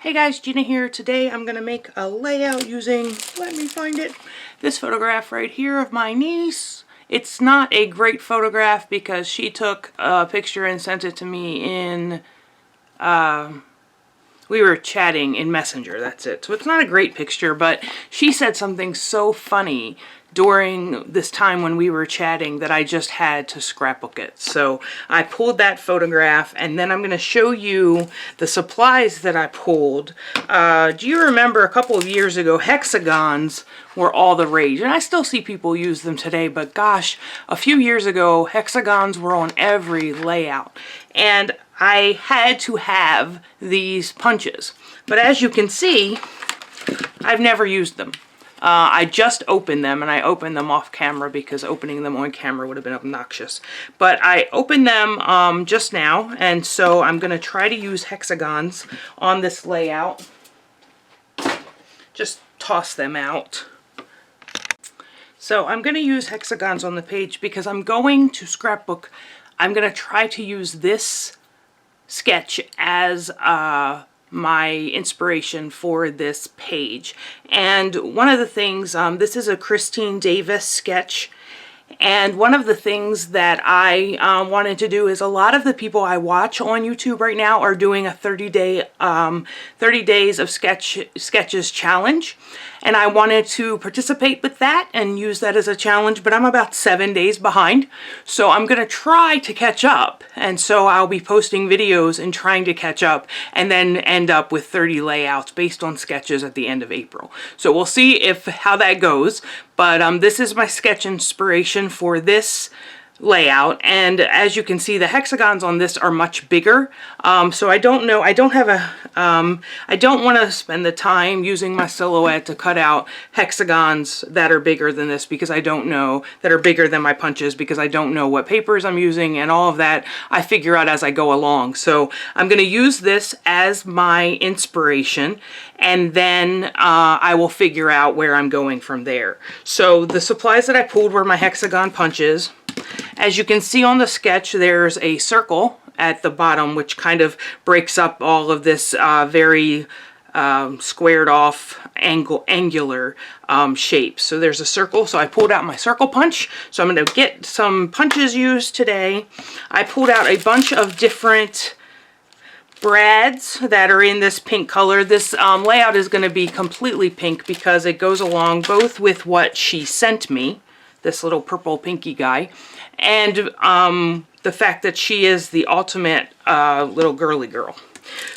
Hey guys, Gina here. Today I'm going to make a layout using, let me find it, this photograph right here of my niece. It's not a great photograph because she took a picture and sent it to me in, we were chatting in Messenger, that's it. So it's not a great picture, but she said something so funny during this time when we were chatting that I just had to scrapbook it. So I pulled that photograph, and then I'm going to show you the supplies that I pulled. Do you remember a couple of years ago, hexagons were all the rage? And I still see people use them today, but gosh, a few years ago, hexagons were on every layout. And I had to have these punches. But as you can see, I've never used them. I just opened them, and I opened them off camera because opening them on camera would have been obnoxious. But I opened them just now, and so I'm going to try to use hexagons on this layout. Just toss them out. So I'm going to use hexagons on the page because I'm going to scrapbook. I'm going to try to use this sketch as my inspiration for this page. And one of the things, this is a Christine Davis sketch, and one of the things that I wanted to do is a lot of the people I watch on YouTube right now are doing a 30 days of sketches challenge, and I wanted to participate with that and use that as a challenge, but I'm about 7 days behind, so I'm going to try to catch up, and so I'll be posting videos and trying to catch up and then end up with 30 layouts based on sketches at the end of April. So we'll see how that goes, but this is my sketch inspiration for this layout, and as you can see, the hexagons on this are much bigger, so I don't know, I don't want to spend the time using my silhouette to cut out hexagons that are bigger than this, because I don't know, that are bigger than my punches, because I don't know what papers I'm using, and all of that I figure out as I go along. So I'm going to use this as my inspiration, and then I will figure out where I'm going from there. So the supplies that I pulled were my hexagon punches. As you can see on the sketch, there's a circle at the bottom which kind of breaks up all of this very squared off angular shape. So there's a circle, so I pulled out my circle punch. So I'm going to get some punches used today. I pulled out a bunch of different brads that are in this pink color. This layout is going to be completely pink because it goes along both with what she sent me, this little purple pinky guy, and the fact that she is the ultimate little girly girl.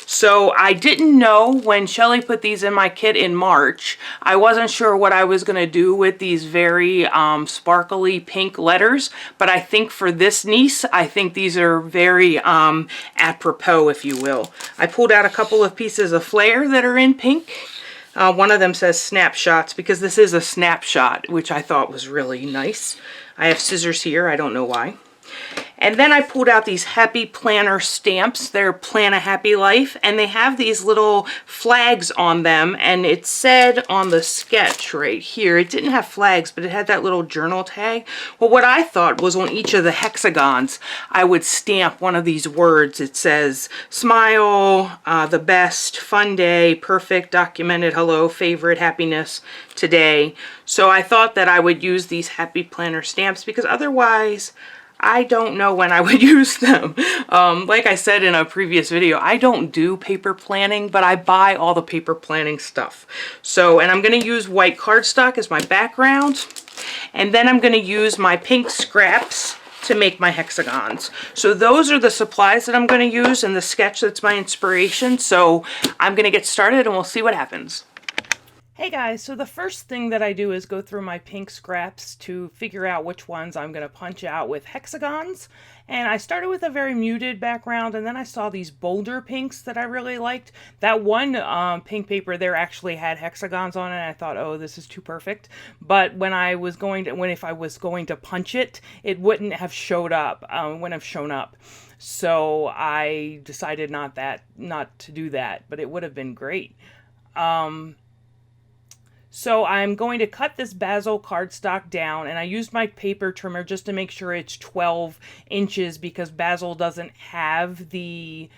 So I didn't know when Shelly put these in my kit in March. I wasn't sure what I was going to do with these very sparkly pink letters, but I think for this niece, I think these are very apropos, if you will. I pulled out a couple of pieces of flair that are in pink. One of them says snapshots because this is a snapshot, which I thought was really nice. I have scissors here, I don't know why. And then I pulled out these Happy Planner stamps. They're Plan a Happy Life, and they have these little flags on them, and it said on the sketch right here, it didn't have flags, but it had that little journal tag. Well, what I thought was on each of the hexagons, I would stamp one of these words. It says, smile, the best, fun day, perfect, documented, hello, favorite, happiness, today. So I thought that I would use these Happy Planner stamps because otherwise, I don't know when I would use them. Like I said in a previous video, I don't do paper planning, but I buy all the paper planning stuff. So, and I'm going to use white cardstock as my background, and then I'm going to use my pink scraps to make my hexagons. So those are the supplies that I'm going to use in the sketch that's my inspiration. So I'm going to get started and we'll see what happens. Hey guys, so the first thing that I do is go through my pink scraps to figure out which ones I'm going to punch out with hexagons. And I started with a very muted background, and then I saw these bolder pinks that I really liked. That one pink paper there actually had hexagons on it, and I thought, oh, this is too perfect. But when I was going to, if I was going to punch it, it wouldn't have showed up, wouldn't have shown up. So I decided not to do that, but it would have been great. So I'm going to cut this basil cardstock down, and I used my paper trimmer just to make sure it's 12 inches because basil doesn't have the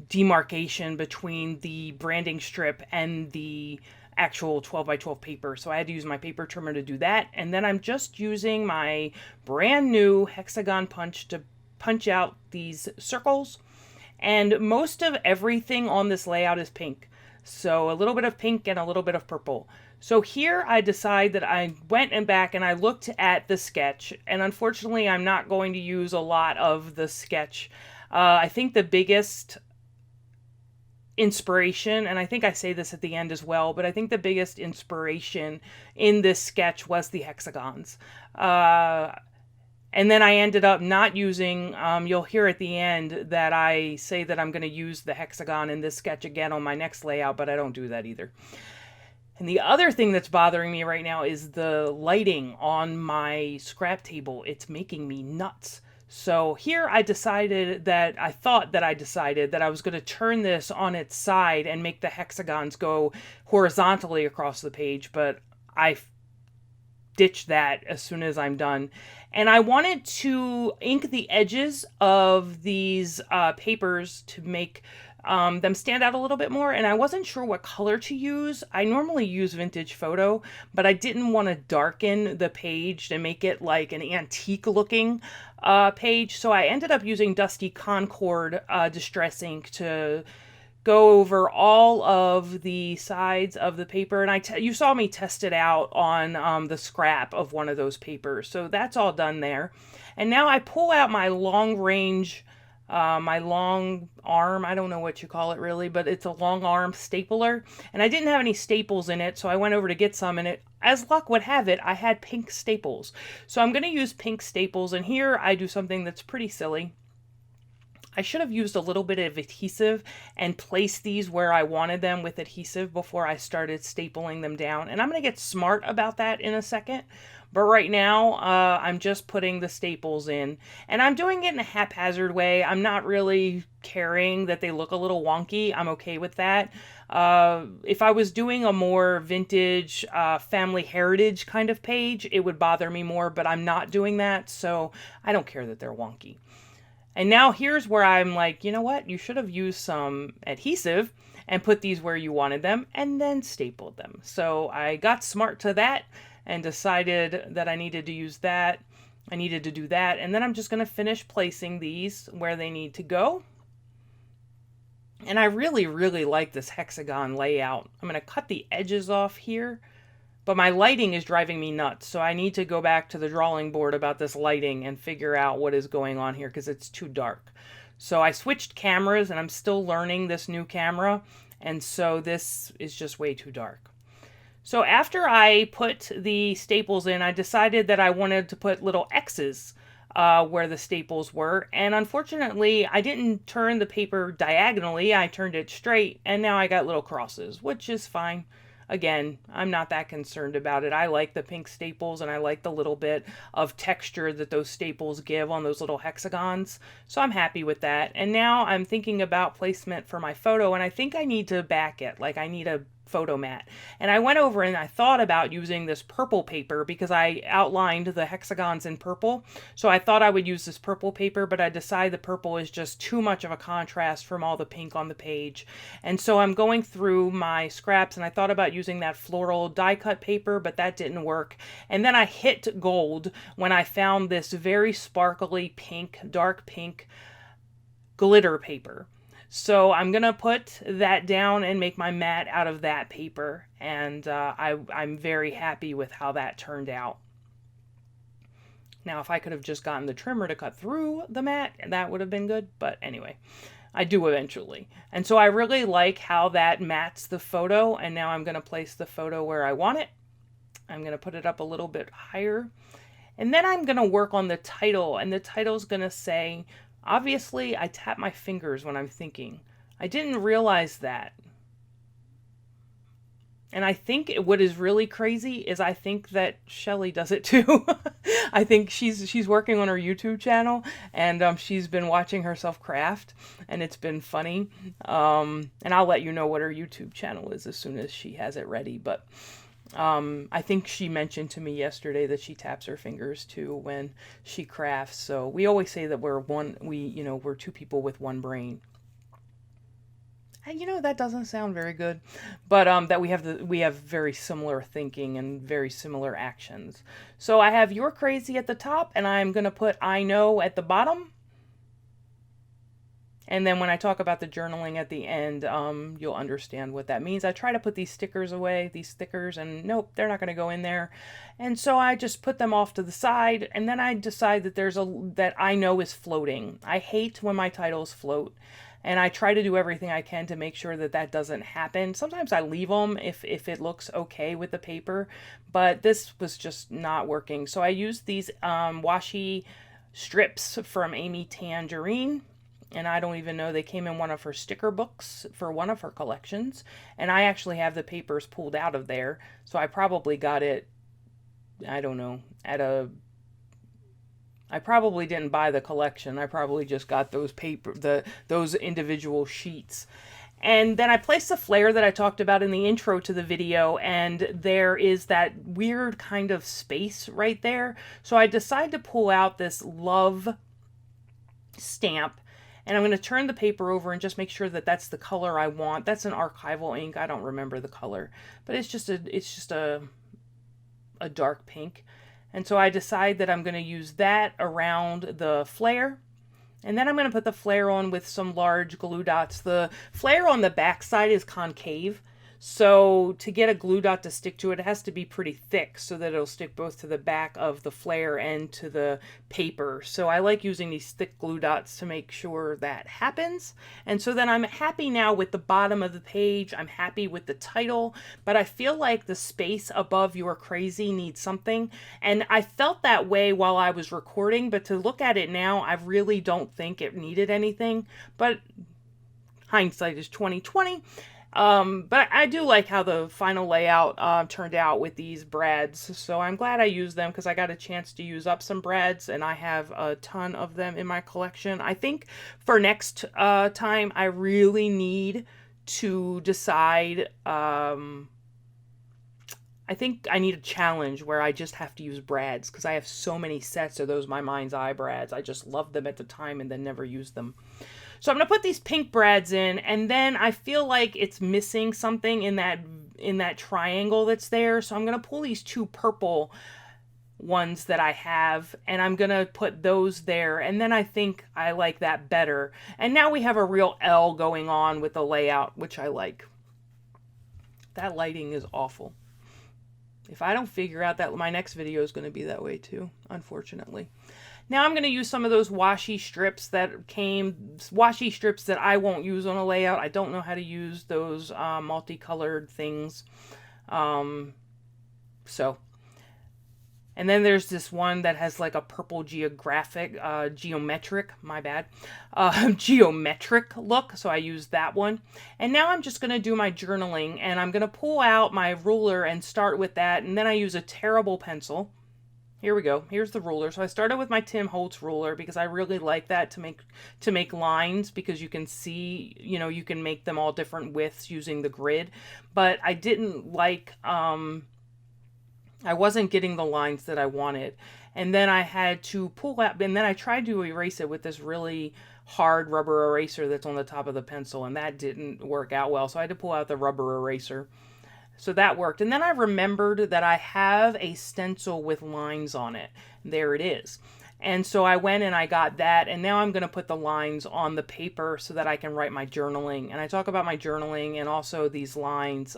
demarcation between the branding strip and the actual 12 by 12 paper. So I had to use my paper trimmer to do that. And then I'm just using my brand new hexagon punch to punch out these circles. And most of everything on this layout is pink. So a little bit of pink and a little bit of purple. So here I decide that I went and back and I looked at the sketch, and unfortunately I'm not going to use a lot of the sketch. I think the biggest inspiration, and I think I say this at the end as well, but I think the biggest inspiration in this sketch was the hexagons. And then I ended up not using, you'll hear at the end that I say that I'm going to use the hexagon in this sketch again on my next layout, but I don't do that either. And the other thing that's bothering me right now is the lighting on my scrap table. It's making me nuts. So here I decided that I was going to turn this on its side and make the hexagons go horizontally across the page, but I ditched that as soon as I'm done. And I wanted to ink the edges of these papers to make them stand out a little bit more, and I wasn't sure what color to use. I normally use Vintage Photo, but I didn't want to darken the page to make it like an antique looking page, so I ended up using Dusty Concord Distress Ink to go over all of the sides of the paper, and you saw me test it out on the scrap of one of those papers, so that's all done there. And now I pull out my long range, my long arm, I don't know what you call it really, but it's a long arm stapler, and I didn't have any staples in it, so I went over to get some, and as luck would have it, I had pink staples. So I'm going to use pink staples, and here I do something that's pretty silly. I should have used a little bit of adhesive and placed these where I wanted them with adhesive before I started stapling them down. And I'm going to get smart about that in a second. But right now, I'm just putting the staples in. And I'm doing it in a haphazard way. I'm not really caring that they look a little wonky. I'm okay with that. If I was doing a more vintage, family heritage kind of page, it would bother me more. But I'm not doing that, so I don't care that they're wonky. And now here's where I'm like, you know what? You should have used some adhesive and put these where you wanted them and then stapled them. So I got smart to that and decided that I needed to use that. I needed to do that. And then I'm just going to finish placing these where they need to go. And I really, really like this hexagon layout. I'm going to cut the edges off here. But my lighting is driving me nuts, so I need to go back to the drawing board about this lighting and figure out what is going on here because it's too dark. So I switched cameras, and I'm still learning this new camera, and so this is just way too dark. So after I put the staples in, I decided that I wanted to put little X's where the staples were, and unfortunately I didn't turn the paper diagonally, I turned it straight, and now I got little crosses, which is fine. Again, I'm not that concerned about it. I like the pink staples, and I like the little bit of texture that those staples give on those little hexagons. So I'm happy with that. And now I'm thinking about placement for my photo, and I think I need to back it. Like I need a photo mat. And I went over and I thought about using this purple paper because I outlined the hexagons in purple. So I thought I would use this purple paper, but I decided the purple is just too much of a contrast from all the pink on the page. And so I'm going through my scraps, and I thought about using that floral die cut paper, but that didn't work. And then I hit gold when I found this very sparkly pink, dark pink glitter paper. So I'm going to put that down and make my mat out of that paper. And I'm very happy with how that turned out. Now, if I could have just gotten the trimmer to cut through the mat, that would have been good. But anyway, I do eventually. And so I really like how that mats the photo. And now I'm going to place the photo where I want it. I'm going to put it up a little bit higher. And then I'm going to work on the title. And the title's going to say, obviously, I tap my fingers when I'm thinking. I didn't realize that. And I think what is really crazy is I think that Shelly does it too. I think she's working on her YouTube channel, and she's been watching herself craft, and it's been funny. And I'll let you know what her YouTube channel is as soon as she has it ready. But I think she mentioned to me yesterday that she taps her fingers too when she crafts. So we always say that we're two people with one brain. And you know, that doesn't sound very good, but that we have very similar thinking and very similar actions. So I have "you're crazy" at the top, and I'm gonna put "I know" at the bottom. And then when I talk about the journaling at the end, you'll understand what that means. I try to put these stickers away, these stickers, and nope, they're not going to go in there. And so I just put them off to the side, and then I decide that that "I know" is floating. I hate when my titles float, and I try to do everything I can to make sure that that doesn't happen. Sometimes I leave them if it looks okay with the paper, but this was just not working. So I used these washi strips from Amy Tangerine, and I don't even know, they came in one of her sticker books for one of her collections, and I actually have the papers pulled out of there, so I probably got it, I don't know, I probably didn't buy the collection. I probably just got those those individual sheets. And then I placed the flare that I talked about in the intro to the video, and there is that weird kind of space right there. So I decided to pull out this love stamp, and I'm going to turn the paper over and just make sure that that's the color I want. That's an archival ink. I don't remember the color, but it's just a dark pink. And so I decide that I'm going to use that around the flare. And then I'm going to put the flare on with some large glue dots. The flare on the back side is concave, so to get a glue dot to stick to it, it has to be pretty thick so that it'll stick both to the back of the flare and to the paper. So I like using these thick glue dots to make sure that happens. And so then I'm happy now with the bottom of the page. I'm happy with the title, but I feel like the space above "you're crazy" needs something. And I felt that way while I was recording, but to look at it now, I really don't think it needed anything. But hindsight is 20/20. But I do like how the final layout turned out with these brads, so I'm glad I used them because I got a chance to use up some brads, and I have a ton of them in my collection. I think for next time I really need to decide, I think I need a challenge where I just have to use brads because I have so many sets of those My Mind's Eye brads. I just loved them at the time and then never used them. So I'm going to put these pink brads in, and then I feel like it's missing something in that triangle that's there. So I'm going to pull these two purple ones that I have, and I'm going to put those there, and then I think I like that better. And now we have a real L going on with the layout, which I like. That lighting is awful. If I don't figure out that, my next video is going to be that way too, unfortunately. Now I'm going to use some of those washi strips that I won't use on a layout. I don't know how to use those multicolored things. And then there's this one that has like a purple geometric look. So I use that one. And now I'm just going to do my journaling, and I'm going to pull out my ruler and start with that. And then I use a terrible pencil. Here we go. Here's the ruler. So I started with my Tim Holtz ruler because I really like that to make lines, because you can see, you know, you can make them all different widths using the grid. But I didn't like, I wasn't getting the lines that I wanted. And then I had to pull out, and then I tried to erase it with this really hard rubber eraser that's on the top of the pencil, and that didn't work out well. So I had to pull out the rubber eraser. So that worked. And then I remembered that I have a stencil with lines on it. There it is. And so I went and I got that, and now I'm going to put the lines on the paper so that I can write my journaling. And I talk about my journaling and also these lines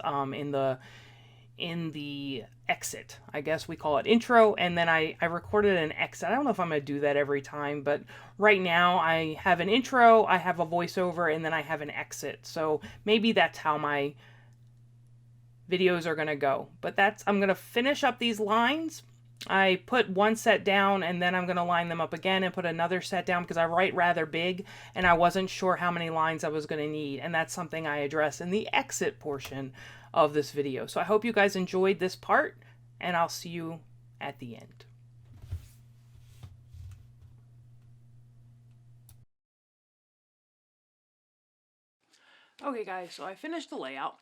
in the exit. I guess we call it intro, and then I recorded an exit. I don't know if I'm going to do that every time, but right now I have an intro, I have a voiceover, and then I have an exit. So maybe that's how my videos are going to go. But I'm going to finish up these lines. I put one set down, and then I'm going to line them up again and put another set down because I write rather big and I wasn't sure how many lines I was going to need, and that's something I address in the exit portion of this video. So I hope you guys enjoyed this part, and I'll see you at the end. Okay guys, so I finished the layout,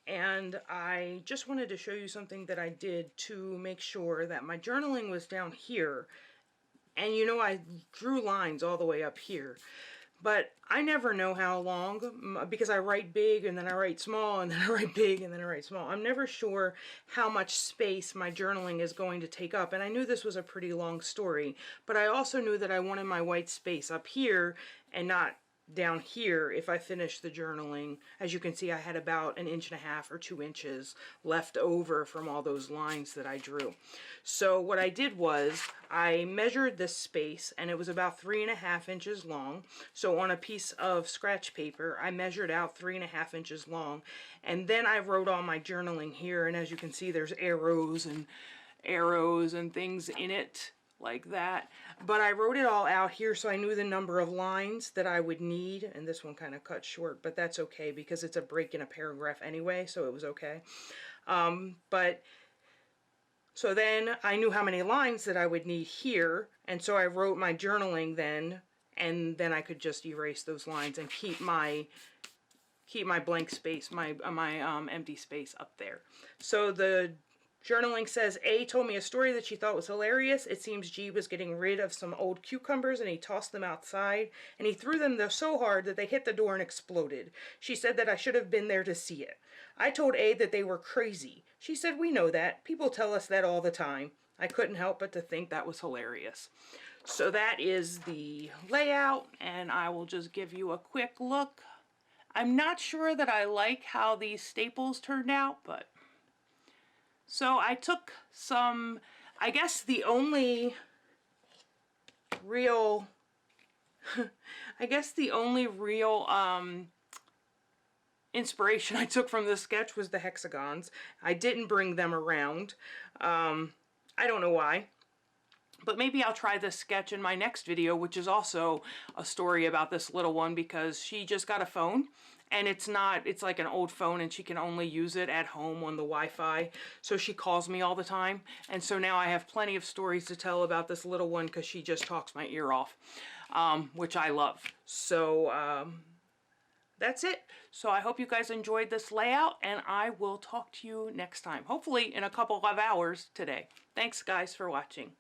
and I just wanted to show you something that I did to make sure that my journaling was down here. And you know, I drew lines all the way up here, but I never know how long, because I write big and then I write small and then I write big and then I write small. I'm never sure how much space my journaling is going to take up, and I knew this was a pretty long story, but I also knew that I wanted my white space up here and not down here if I finished the journaling. As you can see, I had about 1.5 or 2 inches left over from all those lines that I drew. So what I did was I measured this space, and it was about 3.5 inches long. So on a piece of scratch paper, I measured out 3.5 inches long, and then I wrote all my journaling here, and as you can see, there's arrows and things in it like that. But I wrote it all out here so I knew the number of lines that I would need, and this one kind of cut short, but that's okay because it's a break in a paragraph anyway, so it was okay. But so then I knew how many lines that I would need here, and so I wrote my journaling then, and then I could just erase those lines and keep my blank space, my empty space up there. So the journaling says, A told me a story that she thought was hilarious. It seems G was getting rid of some old cucumbers and he tossed them outside, and he threw them so hard that they hit the door and exploded. She said that I should have been there to see it. I told A that they were crazy. She said, we know that. People tell us that all the time. I couldn't help but to think that was hilarious. So that is the layout, and I will just give you a quick look. I'm not sure that I like how these staples turned out, but so I took some, I guess the only real, inspiration I took from this sketch was the hexagons. I didn't bring them around. I don't know why. But maybe I'll try this sketch in my next video, which is also a story about this little one, because she just got a phone, and it's like an old phone, and she can only use it at home on the Wi-Fi. So she calls me all the time. And so now I have plenty of stories to tell about this little one because she just talks my ear off, which I love. So that's it. So I hope you guys enjoyed this layout, and I will talk to you next time. Hopefully in a couple of hours today. Thanks guys for watching.